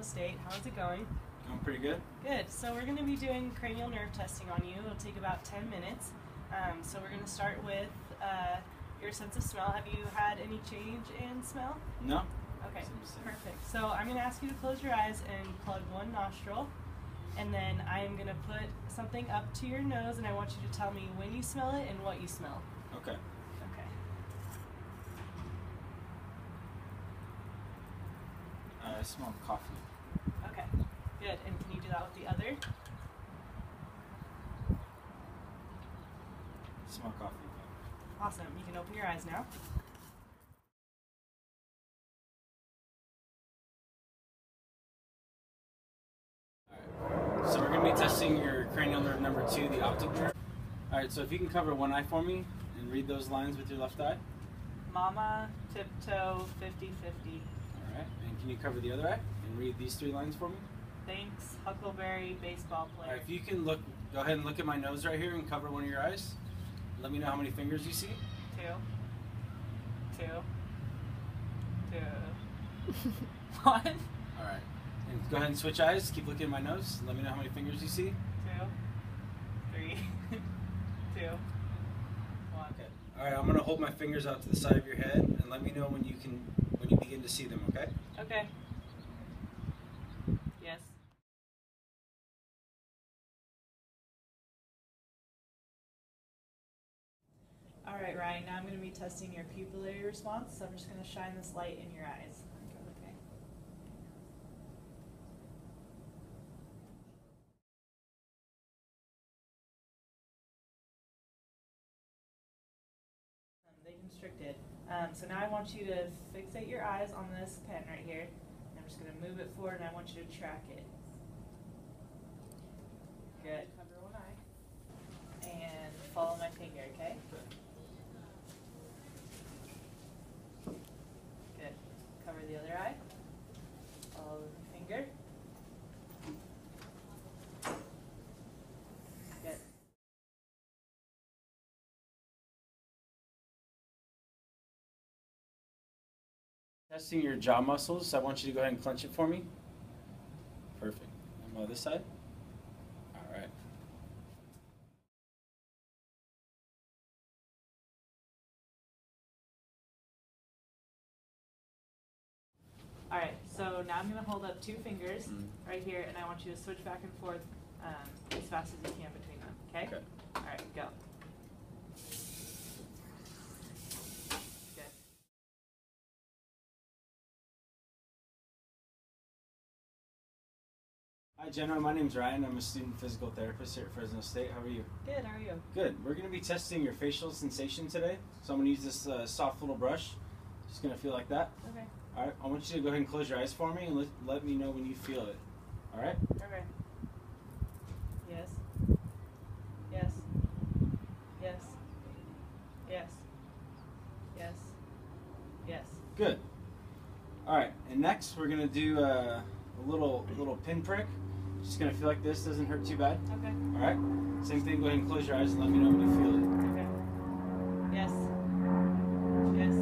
State. How's it going? Going pretty good. Good. So we're going to be doing cranial nerve testing on you. It'll take about 10 minutes. So we're going to start with your sense of smell. Have you had any change in smell? No. Okay, perfect. So I'm going to ask you to close your eyes and plug one nostril. And then I'm going to put something up to your nose, and I want you to tell me when you smell it and what you smell. Okay. Okay. I smell coffee. Okay, good. And can you do that with the other? I smell coffee. Awesome. You can open your eyes now. Alright. So we're going to be testing your cranial nerve number 2, the optic nerve. Alright, so if you can cover one eye for me and read those lines with your left eye. Mama, tiptoe, 50-50. Alright, and can you cover the other eye and read these 3 lines for me? Thanks, Huckleberry, baseball player. Alright, if you can go ahead and look at my nose right here and cover one of your eyes. Let me know how many fingers you see. 2. 1. Alright, and go ahead and switch eyes. Keep looking at my nose. Let me know how many fingers you see. 2. 3. 2. 1. Okay. Alright, I'm going to hold my fingers out to the side of your head and let me know when you begin to see them, okay? Okay. Yes. Alright, Ryan, now I'm going to be testing your pupillary response, so I'm just going to shine this light in your eyes. Okay. They constricted. So now I want you to fixate your eyes on this pen right here. And I'm just going to move it forward, and I want you to track it. Good. Cover one eye. And follow my finger, okay? Good. Cover the other eye. Follow the finger. Good. Testing your jaw muscles, so I want you to go ahead and clench it for me. Perfect. And on this side. Alright. Alright, so now I'm going to hold up 2 fingers right here, and I want you to switch back and forth as fast as you can between them, okay? Okay. Alright, go. Good. Hi Jenno, my name's Ryan. I'm a student physical therapist here at Fresno State. How are you? Good, how are you? Good. We're going to be testing your facial sensation today. So I'm going to use this soft little brush. Just going to feel like that. Okay. Alright, I want you to go ahead and close your eyes for me and let me know when you feel it. Alright? Okay. Yes. Yes. Yes. Yes. Yes. Yes. Good. Alright, and next we're going to do a little pinprick. Just going to feel like this. Doesn't hurt too bad. Okay. Alright? Same thing, go ahead and close your eyes and let me know when you feel it. Okay. Yes. Yes.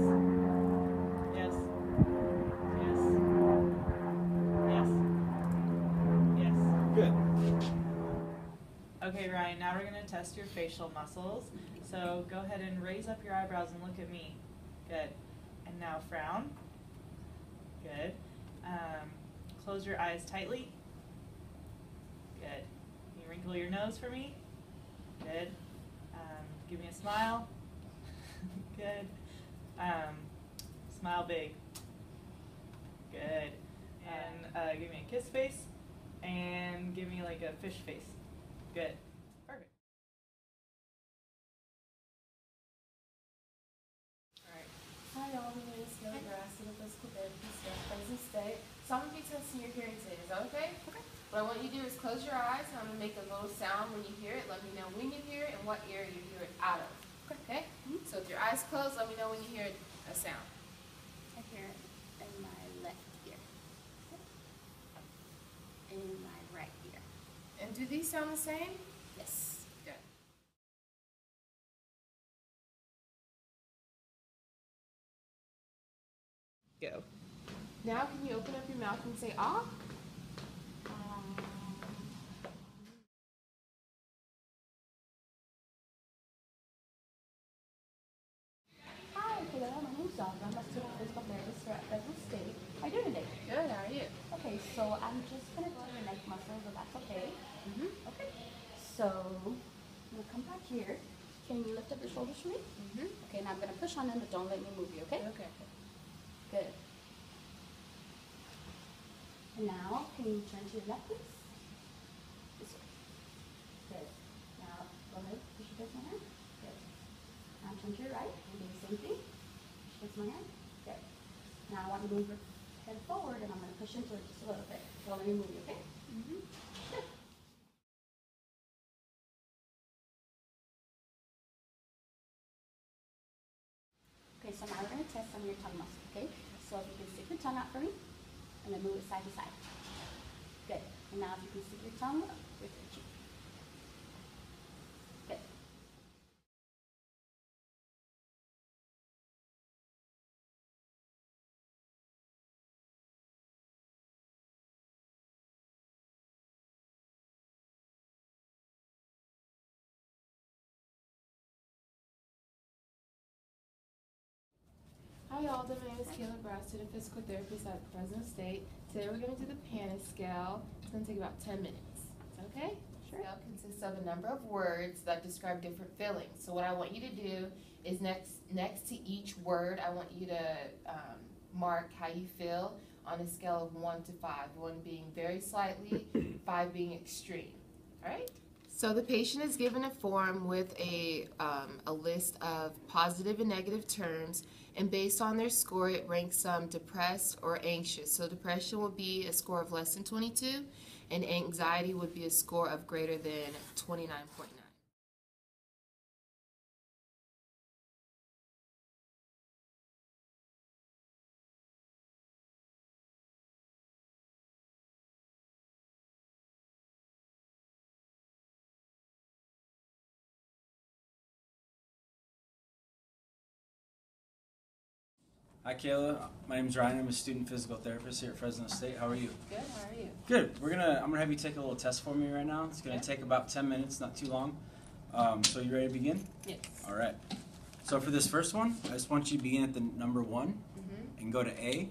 Yes. Yes. Yes. Yes. Good. Okay, Ryan, now we're going to test your facial muscles. So go ahead and raise up your eyebrows and look at me. Good. And now frown. Good. Close your eyes tightly. Good. Can you wrinkle your nose for me? Good. Give me a smile. Good. Smile big. Good. And give me a kiss face. And give me like a fish face. Good. Perfect. Alright. Hi y'all, my name is Yalda, student physical therapist at Fresno State. So I'm going to be testing your hearing today. Is that okay? Okay. What I want you to do is close your eyes, and I'm going to make a little sound when you hear it. Let me know when you hear it and what ear you hear it out of. Okay? So with your eyes closed, let me know when you hear a sound. I hear it in my left ear. And in my right ear. And do these sound the same? Yes. Good. Go. Now can you open up your mouth and say ah? So I'm just gonna go to your neck muscles, if that's okay. Okay. So I'm gonna come back here. Can you lift up your shoulders for me? Okay, now I'm gonna push on them, but don't let me move you, okay? Okay. Good. And now, can you turn to your left, please? This way. Good. Now, go ahead, push against my hand. Good. Now turn to your right, and do the same thing. Push against my hand. Good. Now I want you to move your head forward, and I'm gonna push into it just a little bit. Don't let me move you, okay? Good. Okay, so now we're going to test some of your tongue muscles, okay? So if you can stick your tongue out for me, and then move it side to side. Good. And now if you can stick your tongue with your cheek. Good. Hi Yalda, my name is Kayla, a physical therapist at Fresno State. Today we're going to do the Panas scale. It's going to take about 10 minutes. Okay? Sure. The scale consists of a number of words that describe different feelings. So what I want you to do is next to each word, I want you to mark how you feel on a scale of 1 to 5. 1 being very slightly, 5 being extreme. All right? So the patient is given a form with a list of positive and negative terms, and based on their score, it ranks them depressed or anxious. So depression would be a score of less than 22, and anxiety would be a score of greater than 29.9. Hi Kayla, my name's Ryan. I'm a student physical therapist here at Fresno State. How are you? Good, how are you? Good. I'm gonna have you take a little test for me right now. It's gonna take about 10 minutes, not too long. So you ready to begin? Yes. All right. So for this first one, I just want you to begin at the number 1 and go to A,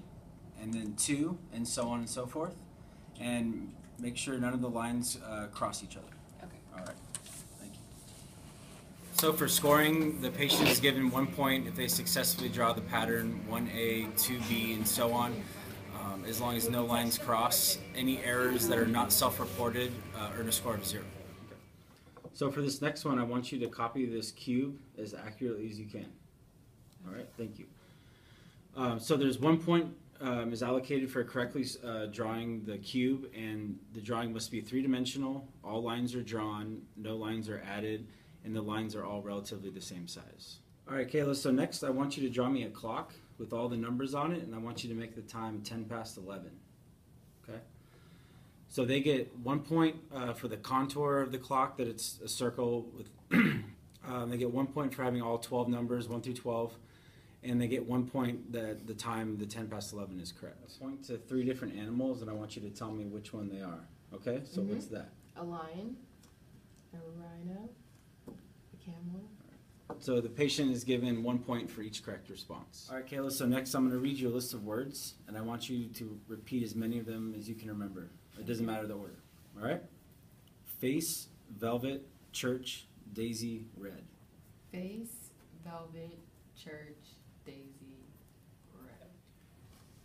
and then 2, and so on and so forth, and make sure none of the lines cross each other. Okay. All right. Thank you. So for scoring, the patient is given 1 point if they successfully draw the pattern 1A, 2B, and so on. As long as no lines cross, any errors that are not self-reported earn a score of 0. Okay. So for this next one, I want you to copy this cube as accurately as you can. All right, thank you. So there's 1 point is allocated for correctly drawing the cube, and the drawing must be 3-dimensional. All lines are drawn, no lines are added, and the lines are all relatively the same size. All right, Kayla, so next I want you to draw me a clock with all the numbers on it, and I want you to make the time 10 past 11. Okay? So they get 1 point for the contour of the clock, that it's a circle with, they get 1 point for having all 12 numbers, 1 through 12, and they get 1 point that the time, the 10 past 11 is correct. Point to 3 different animals, and I want you to tell me which one they are. Okay? So what's that? A lion, a rhino, a camel. So the patient is given 1 point for each correct response. All right, Kayla, so next I'm going to read you a list of words, and I want you to repeat as many of them as you can remember. It doesn't matter the order. All right? Face, velvet, church, daisy, red. Face, velvet, church, daisy, red.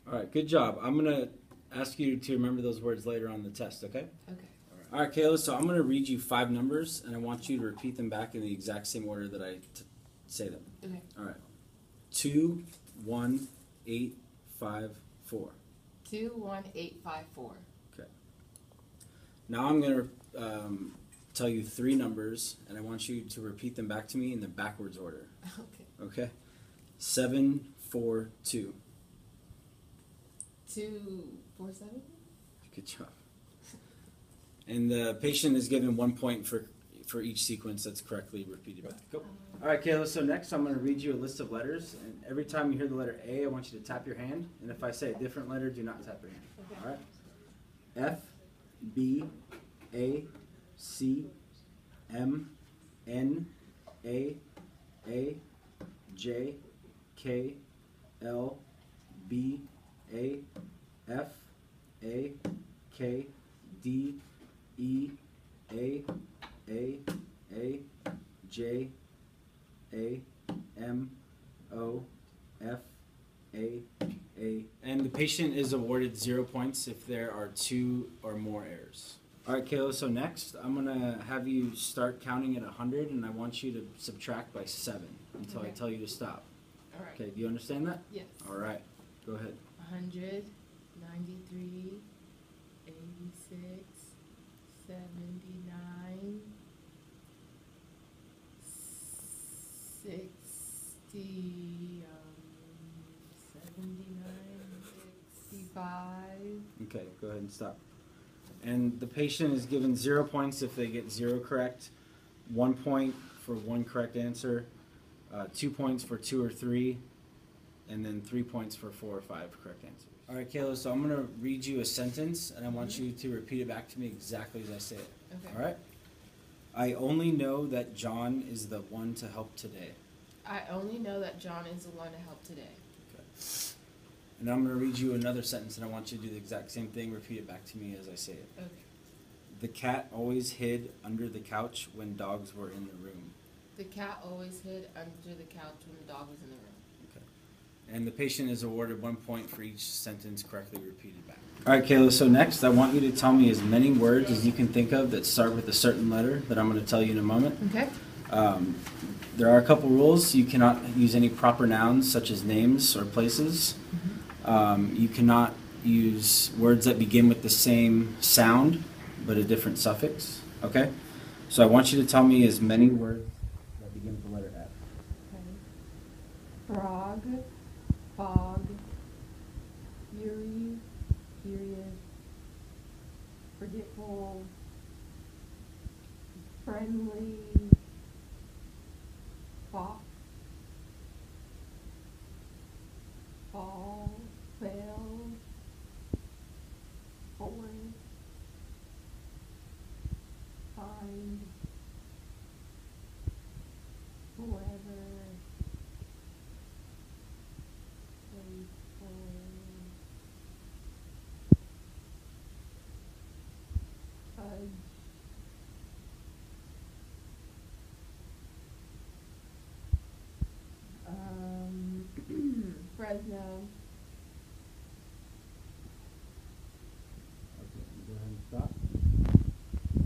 All right, good job. I'm going to ask you to remember those words later on the test, okay? Okay. All right, Kayla, so I'm going to read you 5 numbers, and I want you to repeat them back in the exact same order that I say them. Okay. All right. 2, 1, 8, 5, 4. 2, 1, 8, 5, 4. Okay. Now I'm going to tell you 3 numbers, and I want you to repeat them back to me in the backwards order. Okay. Okay? 7, 4, 2. 2, 4, 7. Good job. And the patient is given 1 point for each sequence that's correctly repeated back. Go. All right, Kayla, so next I'm going to read you a list of letters, and every time you hear the letter A, I want you to tap your hand, and if I say a different letter, do not tap your hand. Okay. All right? F, B, A, C, M, N, A, J, K, L, B, A, F, A, K, D, E, A, J, A, M, O, F, A. And the patient is awarded 0 points if there are 2 or more errors. All right, Kayla, so next I'm gonna have you start counting at 100 and I want you to subtract by 7 until I tell you to stop. All right. Okay, do you understand that? Yes. All right, go ahead. 100, 93, 86, 79, 60, 79, 65. Okay, go ahead and stop. And the patient is given 0 points if they get 0 correct, 1 point for 1 correct answer, 2 points for 2 or 3, and then 3 points for 4 or 5 correct answers. All right, Kayla, so I'm going to read you a sentence, and I want you to repeat it back to me exactly as I say it. Okay. All right? I only know that John is the one to help today. I only know that John is the one to help today. Okay. And I'm going to read you another sentence, and I want you to do the exact same thing. Repeat it back to me as I say it. Okay. The cat always hid under the couch when dogs were in the room. The cat always hid under the couch when the dog was in the room. Okay. And the patient is awarded 1 point for each sentence correctly repeated back. All right, Kayla, so next I want you to tell me as many words as you can think of that start with a certain letter that I'm going to tell you in a moment. Okay. There are a couple rules. You cannot use any proper nouns such as names or places. You cannot use words that begin with the same sound but a different suffix. Okay? So I want you to tell me as many words that begin with the letter F. Okay. Frog, fog, fury, furious, forgetful, friendly, fox, fall, fail, forward, find, forever, faithful, fudge, Fresno. Okay, go ahead and stop.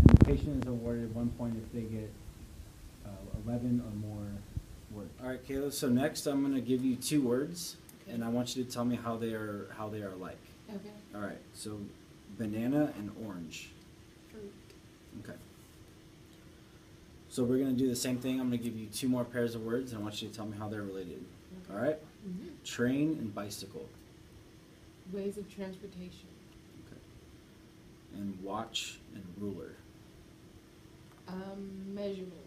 And the patient is awarded 1 point if they get 11 or more words. All right, Kayla. So next, I'm going to give you 2 words, and I want you to tell me how they are like. Okay. All right. So, banana and orange. Fruit. Okay. So we're going to do the same thing. I'm going to give you 2 more pairs of words, and I want you to tell me how they're related. Okay. All right. Mm-hmm. Train and bicycle. Ways of transportation. Okay. And watch and ruler. Measurements.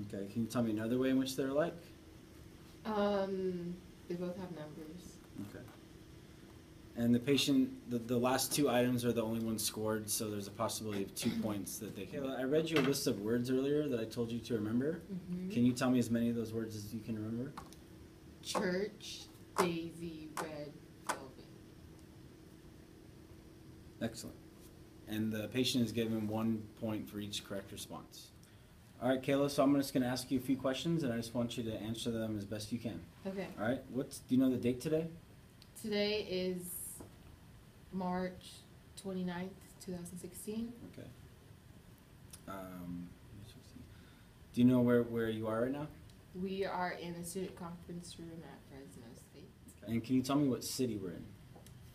Okay. Can you tell me another way in which they're alike? They both have numbers. Okay. And the patient, the last 2 items are the only ones scored, so there's a possibility of 2 points that they can. Kayla, I read you a list of words earlier that I told you to remember. Mm-hmm. Can you tell me as many of those words as you can remember? Church, daisy, red, velvet. Excellent. And the patient is given 1 point for each correct response. All right, Kayla, so I'm just going to ask you a few questions, and I just want you to answer them as best you can. Okay. All right, do you know the date today? Today is March 29th, 2016. Okay. Do you know where you are right now? We are in a student conference room at Fresno State. Okay. And can you tell me what city we're in?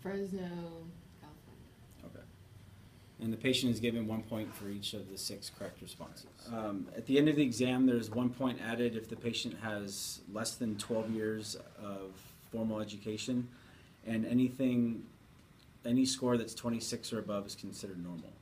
Fresno, California. Okay. And the patient is given 1 point for each of the 6 correct responses. At the end of the exam, there's 1 point added if the patient has less than 12 years of formal education, and any score that's 26 or above is considered normal.